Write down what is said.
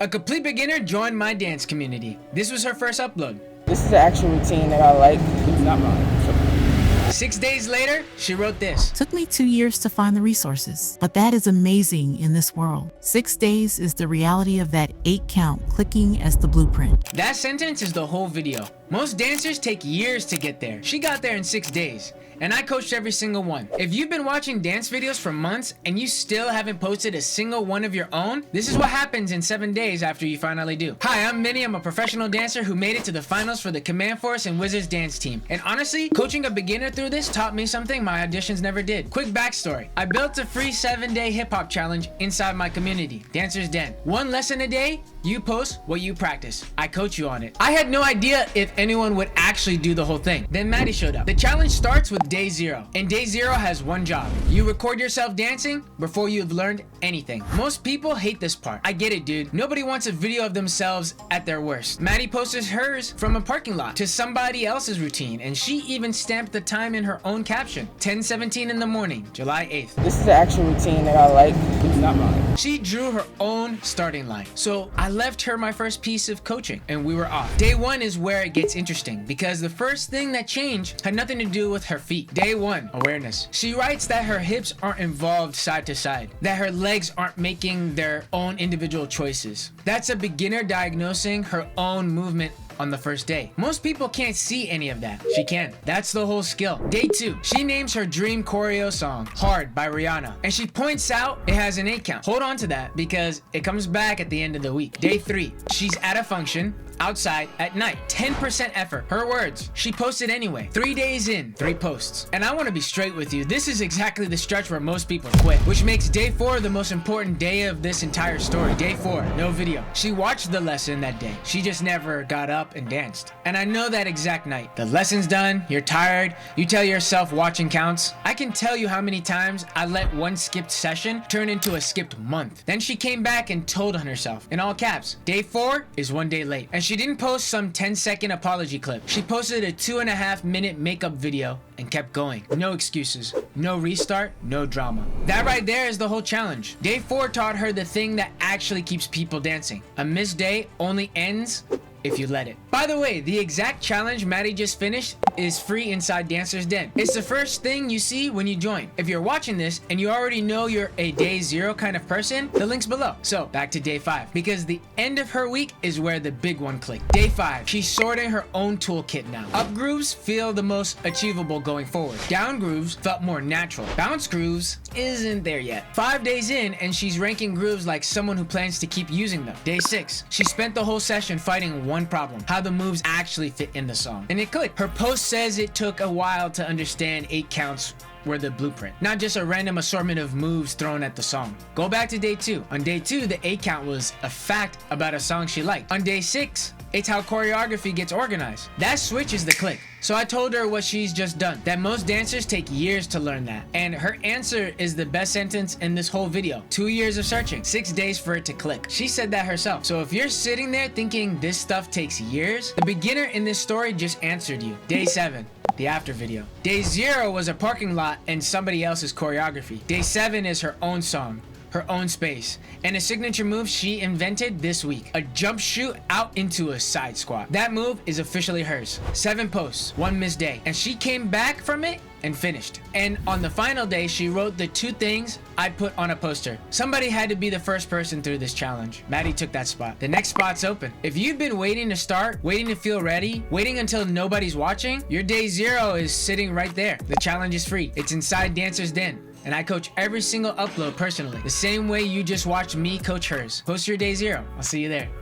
A complete beginner joined my dance community. This was her first upload. This is the actual routine that I like. It's not mine. 6 days later, she wrote this. Took me 2 years to find the resources, but that is amazing in this world. 6 days is the reality of that 8 count clicking as the blueprint. That sentence is the whole video. Most dancers take years to get there. She got there in 6 days, and I coached every single one. If you've been watching dance videos for months and you still haven't posted a single one of your own, this is what happens in 7 days after you finally do. Hi, I'm Meni. I'm a professional dancer who made it to the finals for the Command Force and Wizards dance team. And honestly, coaching a beginner through this taught me something my auditions never did. Quick backstory. I built a free 7-day hip-hop challenge inside my community, Dancer's Den. 1 lesson a day, you post what you practice. I coach you on it. I had no idea if anyone would actually do the whole thing. Then Maddie showed up. The challenge starts with day 0, and day 0 has one job. You record yourself dancing before you've learned anything. Most people hate this part. I get it, dude. Nobody wants a video of themselves at their worst. Maddie posted hers from a parking lot to somebody else's routine, and she even stamped the time in her own caption. 10:17 in the morning, July 8th. This is the actual routine that I like. It's not mine. She drew her own starting line. So I left her my first piece of coaching, and we were off. Day 1 is where it gets interesting, because the first thing that changed had nothing to do with her feet. Day 1, awareness. She writes that her hips aren't involved side to side, that her legs aren't making their own individual choices. That's a beginner diagnosing her own movement on the first day. Most people can't see any of that. She can. That's the whole skill. Day 2, she names her dream choreo song, Hard by Rihanna, and she points out it has an 8 count. Hold on to that because it comes back at the end of the week. Day 3, she's at a function outside at night. 10% effort. Her words. She posted anyway. 3 days in, 3 posts. And I want to be straight with you. This is exactly the stretch where most people quit, which makes day 4 the most important day of this entire story. Day 4, no video. She watched the lesson that day. She just never got up and danced. And I know that exact night. The lesson's done. You're tired. You tell yourself watching counts. I can tell you how many times I let one skipped session turn into a skipped month. Then she came back and told on herself in all caps. Day 4 is 1 day late. And she didn't post some 10-second apology clip. She posted a 2.5-minute makeup video and kept going. No excuses, no restart, no drama. That right there is the whole challenge. Day 4 taught her the thing that actually keeps people dancing. A missed day only ends if you let it. By the way, the exact challenge Maddie just finished is free inside Dancer's Den. It's the first thing you see when you join. If you're watching this and you already know you're a day 0 kind of person, the link's below. So back to day 5, because the end of her week is where the big one clicked. Day 5, she's sorting her own toolkit now. Up grooves feel the most achievable going forward. Down grooves felt more natural. Bounce grooves isn't there yet. 5 days in and she's ranking grooves like someone who plans to keep using them. Day 6, she spent the whole session fighting one problem: how the moves actually fit in the song. And it could. Her post says it took a while to understand 8 counts were the blueprint, not just a random assortment of moves thrown at the song. Go back to day 2. On day 2, the 8 count was a fact about a song she liked. On day 6, it's how choreography gets organized. That switch is the click. So I told her what she's just done, that most dancers take years to learn that. And her answer is the best sentence in this whole video. 2 years of searching, 6 days for it to click. She said that herself. So if you're sitting there thinking this stuff takes years, the beginner in this story just answered you. Day 7. The after video. Day 0 was a parking lot and somebody else's choreography. Day 7 is her own song, her own space, and a signature move she invented this week: a jump shoot out into a side squat. That move is officially hers. 7 posts, 1 missed day, and she came back from it and finished. And on the final day, she wrote the 2 things I put on a poster. Somebody had to be the first person through this challenge. Maddie took that spot. The next spot's open. If you've been waiting to start, waiting to feel ready, waiting until nobody's watching, your day 0 is sitting right there. The challenge is free. It's inside Dancer's Den, and I coach every single upload personally, the same way you just watched me coach hers. Post your day 0. I'll see you there.